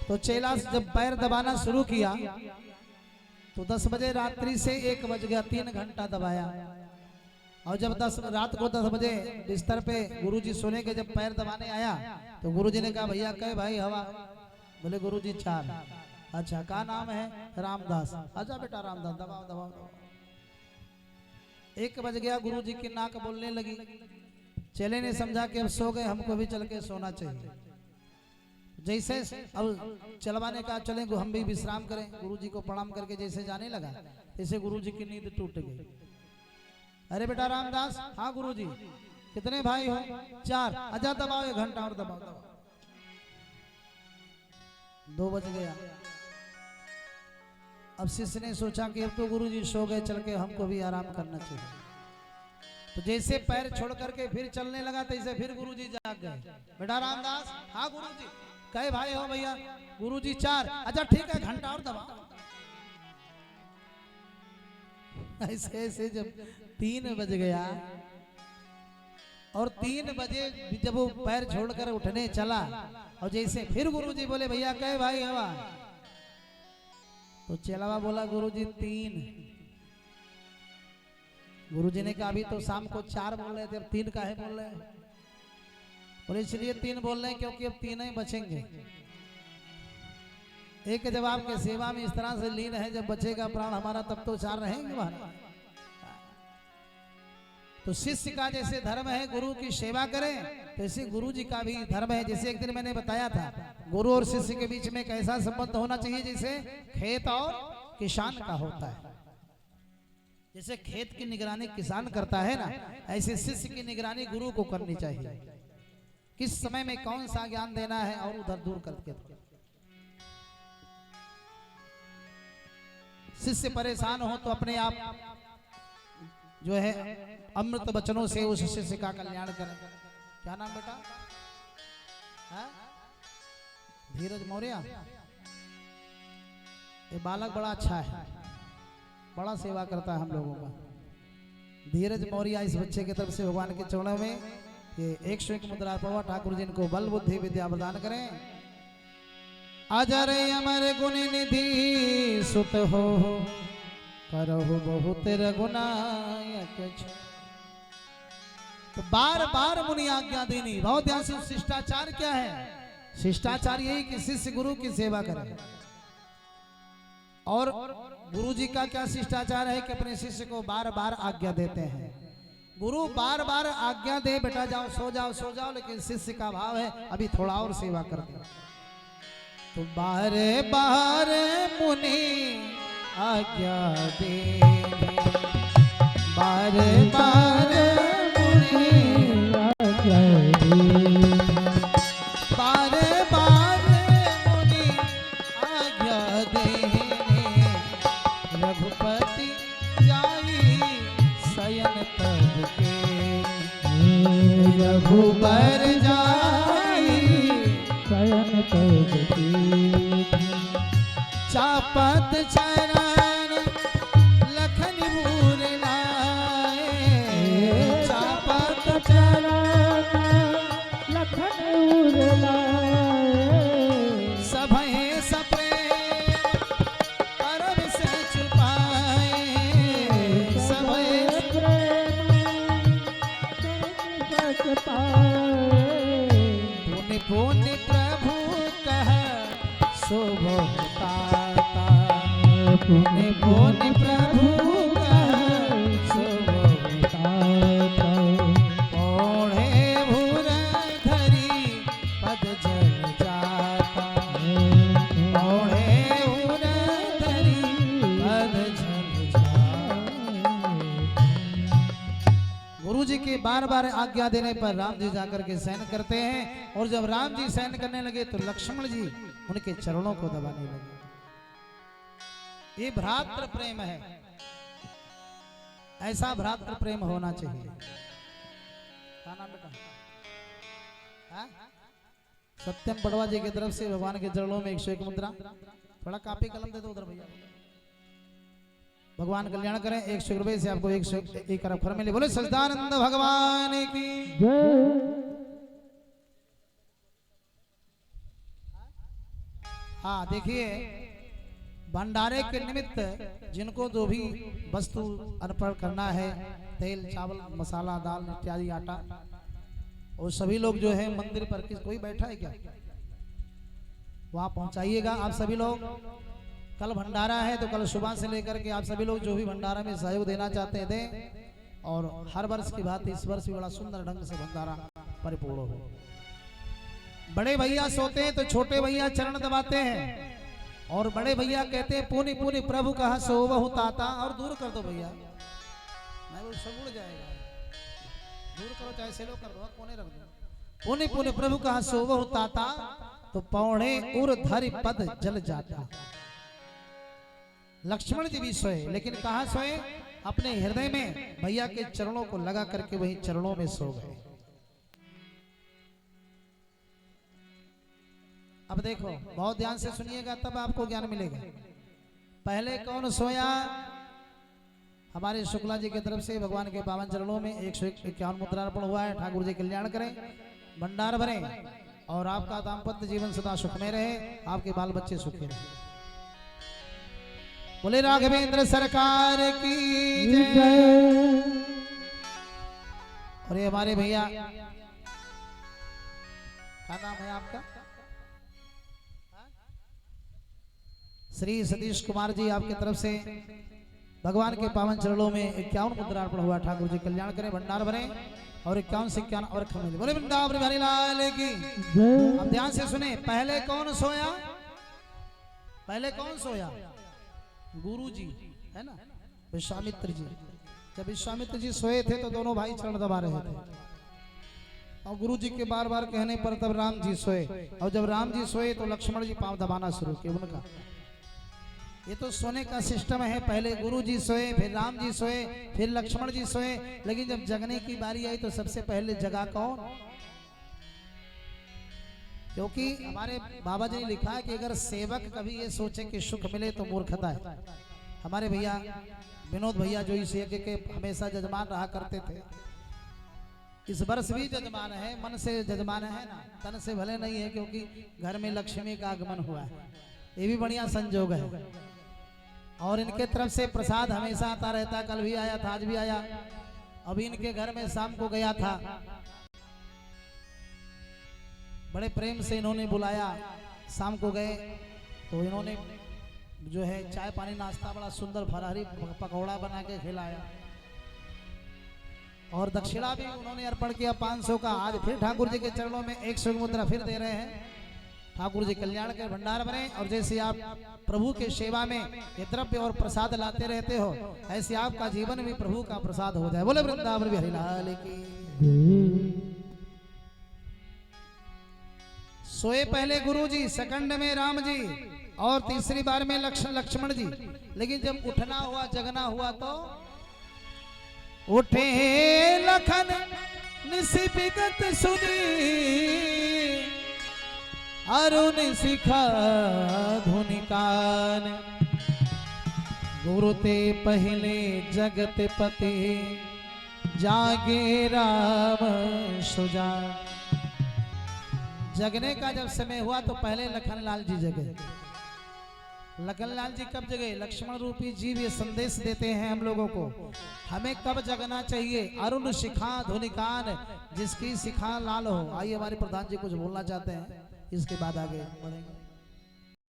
तो चेला जब पैर दबाना शुरू किया तो 10 बजे रात्रि से 1 बज गया, 3 घंटा दबाया। और जब रात को 10 बजे बिस्तर पे गुरुजी सोने के जब पैर दबाने आया तो गुरुजी ने कहा भैया कहे भाई हवा? बोले गुरुजी 4। अच्छा क्या नाम है? रामदास। अच्छा बेटा रामदास, दबाओ दबाओ दबाओ। 1 बज गया, गुरुजी की नाक बोलने लगी। चेले ने समझा कि अब सो गए, हमको भी चल के सोना चाहिए। जैसे अब चलवाने का चले हम भी विश्राम करें, गुरुजी को प्रणाम करके जैसे जाने लगा जैसे गुरुजी की नींद टूट गई। अरे बेटा रामदास, हाँ गुरुजी। कितने भाई हो? 4। अच्छा दबाओ 1 घंटा और दबाओ दबाओ। 2 बज गया। अब शिष्य ने सोचा कि अब तो गुरुजी सो गए, चल के हमको भी आराम करना चाहिए। तो जैसे पैर छोड़ करके फिर चलने लगा तैसे फिर गुरुजी जाग गए। बेटा रामदास, हाँ गुरुजी। कहे भाई हो भैया? गुरुजी 4। अच्छा ठीक है, घंटा और दबाओ। ऐसे ऐसे जब 3 बज गया और 3 बजे जब वो पैर छोड़कर उठने चला और जैसे फिर गुरुजी बोले भैया कहे भाई हवा? तो चेलावा बोला गुरुजी 3। गुरुजी ने कहा अभी तो शाम को 4 बोल रहे थे, अब 3 काहे बोल रहे हैं? बोले इसलिए 3 बोल रहे हैं क्योंकि अब 3 ही बचेंगे। एक जब आपके सेवा में इस तरह से लीन है, जब बचेगा प्राण हमारा तब तो 4 रहेंगे वहां। तो शिष्य का जैसे धर्म है गुरु की सेवा करें, तैसे गुरु जी का भी धर्म है। जैसे एक दिन मैंने बताया था गुरु और शिष्य के बीच में कैसा संबंध होना चाहिए, जैसे खेत और किसान का होता है। जैसे खेत की निगरानी किसान करता है ना, ऐसे शिष्य की निगरानी गुरु को करनी चाहिए। किस समय में कौन सा ज्ञान देना है और उधर दूर करके। शिष्य परेशान हो तो अपने आप जो है अमृत वचनों से उस शिष्य का कल्याण करें। क्या नाम बेटा? धीरज मौर्य। ये बालक बड़ा अच्छा है, बड़ा सेवा करता है हम लोगों का। धीरज मौर्य इस बच्चे की तरफ से भगवान के चरणों में ये 101 मुद्रा पवा। ठाकुर जी इनको बल बुद्धि विद्या प्रदान करें। अजर अमर गुण निधि सुत हो, करहु बहुत रघुनायक। तो बार बार मुनि आज्ञा देनी। बहुत ध्यान से। शिष्टाचार क्या है? शिष्टाचार यही कि शिष्य गुरु की सेवा करे। और गुरु जी का क्या शिष्टाचार है कि अपने शिष्य को बार बार आज्ञा देते हैं। गुरु बार बार आज्ञा दे बेटा जाओ सो जाओ सो जाओ, लेकिन शिष्य का भाव है अभी थोड़ा और सेवा कर दो। तो बारे बारे मुनि आज्ञा देने, बारे बारे मुनि आज्ञा देने, बारे बारे मुनि आज्ञा देने। रघुपति जाई शयन तब के, रघुबर जाई शयन तब के। चापत चरण लखन भूर लाए, चापत चरण लखन भूर लाए। सभय सप्रेम अरब से छुपाए, सभय सप्रेम से छुपाए। पुनि पुनि प्रभु कह शोभता, पुनि पुनि प्रभु शोभता। ओढ़े भूर धरी पद जल जाता, ओढ़े भूर धरी पद जल जाता। गुरु जी के बार बार आज्ञा देने पर राम जी जाकर के शयन करते हैं। और जब राम जी शयन करने लगे तो लक्ष्मण जी उनके चरणों को दबाने लगे। ये भ्रातृ प्रेम है, ऐसा भ्रातृ प्रेम होना चाहिए। क्या नाम बेटा? सत्यम पड़वा जी की तरफ से भगवान के चरणों में 101 मुद्रा। थोड़ा कापी कलम दे दो उधर भैया। भगवान कल्याण करें। 101 रुपए से आपको 101 अक्षर मिले। बोले सच्चिदानंद भगवान की जय। हाँ देखिए, भंडारे के निमित्त जिनको जो भी वस्तु अर्पण करना है, तेल चावल मसाला दाल इत्यादि आटा, और सभी लोग जो है मंदिर पर, किस कोई बैठा है क्या, वहाँ पहुँचाइएगा आप सभी लोग। कल भंडारा है तो कल सुबह से लेकर के आप सभी लोग जो भी भंडारा में सहयोग देना चाहते हैं दें, और हर वर्ष की बात इस वर्ष भी बड़ा सुंदर ढंग से भंडारा परिपूर्ण हो। बड़े भैया सोते हैं तो छोटे भैया चरण दबाते हैं, और बड़े भैया कहते हैं पुनि पुनि प्रभु कहा सो बहु ताता। और दूर कर दो भैया, नहीं वो सब उड़ जाएगा, दूर करो चाहे सेलो कर दो, कोने रख दो। पुनि पुनि प्रभु कहा सो बहु ताता, तो पौड़े उर धरि पद जल जाता। लक्ष्मण जी भी सोए, लेकिन कहाँ सोए, अपने हृदय में भैया के चरणों को लगा करके वही चरणों में सो गए। अब देखो बहुत ध्यान से सुनिएगा तब आपको ज्ञान मिलेगा। पहले कौन सोया, हमारे शुक्ला जी की तरफ से भगवान के पावन चरणों में 151 मुद्रा अर्पण हुआ है। ठाकुर जी कल्याण करें, भंडार भरें, और आपका दाम्पत्य जीवन सदा सुख में रहे, आपके बाल बच्चे सुखी रहे। बोले राघवेंद्र सरकार की जय। और ये हमारे भैया, क्या नाम है आपका, श्री सतीश कुमार जी, आपकी तरफ से भगवान के पावन चरणों में 51 मुद्रा अर्पण हुआ। ठाकुर जी कल्याण करें, भंडार भरें, और 51 से 51 और खमिल। बोले वृंदावन बिहारी लाल की। अब ध्यान से सुने, पहले कौन सोया, पहले कौन सोया, गुरु जी है ना, विश्वामित्र जी। जब विश्वामित्र जी सोए थे तो दोनों भाई चरण दबा रहे थे, और गुरु जी के बार बार कहने पर तब राम जी सोए, और जब राम जी सोए तो लक्ष्मण जी पांव दबाना शुरू किए उनका। ये तो सोने का सिस्टम है, पहले गुरु जी सोए, फिर राम जी सोए, फिर लक्ष्मण जी सोए, लेकिन जब जगने की बारी आई तो सबसे पहले जगा कौन, क्योंकि हमारे बाबा जी ने लिखा है कि अगर सेवक कभी ये सोचे कि सुख मिले तो मूर्खता है। हमारे भैया विनोद भैया जो इस यज्ञ के हमेशा जजमान रहा करते थे, इस वर्ष भी जजमान है, मन से जजमान है ना, तन से भले नहीं है, क्योंकि घर में लक्ष्मी का आगमन हुआ है, ये भी बढ़िया संजोग है। और इनके तरफ से प्रसाद हमेशा आता रहता, कल भी आया था, आज भी आया। अभी इनके घर में शाम को गया था, बड़े प्रेम से इन्होंने बुलाया, शाम को गए तो इन्होंने जो है चाय पानी नाश्ता बड़ा सुंदर फरारी पकौड़ा बना के खिलाया, और दक्षिणा भी उन्होंने अर्पण किया 500 का। आज फिर ठाकुर जी के चरणों में 100 मुद्रा फिर दे रहे हैं। ठाकुर जी कल्याण के भंडार बने, और जैसे आप प्रभु के सेवा में ये द्रव्य और प्रसाद लाते रहते हो, ऐसे आपका जीवन भी प्रभु का प्रसाद हो जाए। बोले वृंदावन बिहारी लाल की। सोए पहले गुरु जी, सेकंड में राम जी, और तीसरी बार में लक्ष्मण जी। लेकिन जब उठना हुआ, जगना हुआ तो उठे लखन निशिपिगत सुनी, अरुण शिखा धुनिकान, गुरु ते पहले जगत पति, जागे राम सुजा। जगने का जब समय हुआ तो पहले लखन लाल जी जगे। लखन लाल जी कब जगे, लक्ष्मण रूपी जीव ये संदेश देते हैं हम लोगों को, हमें कब जगना चाहिए। अरुण शिखा धुनिकान, जिसकी शिखा लाल हो। आइए हमारे प्रधान जी कुछ बोलना चाहते हैं, इसके बाद आगे बढ़ेंगे।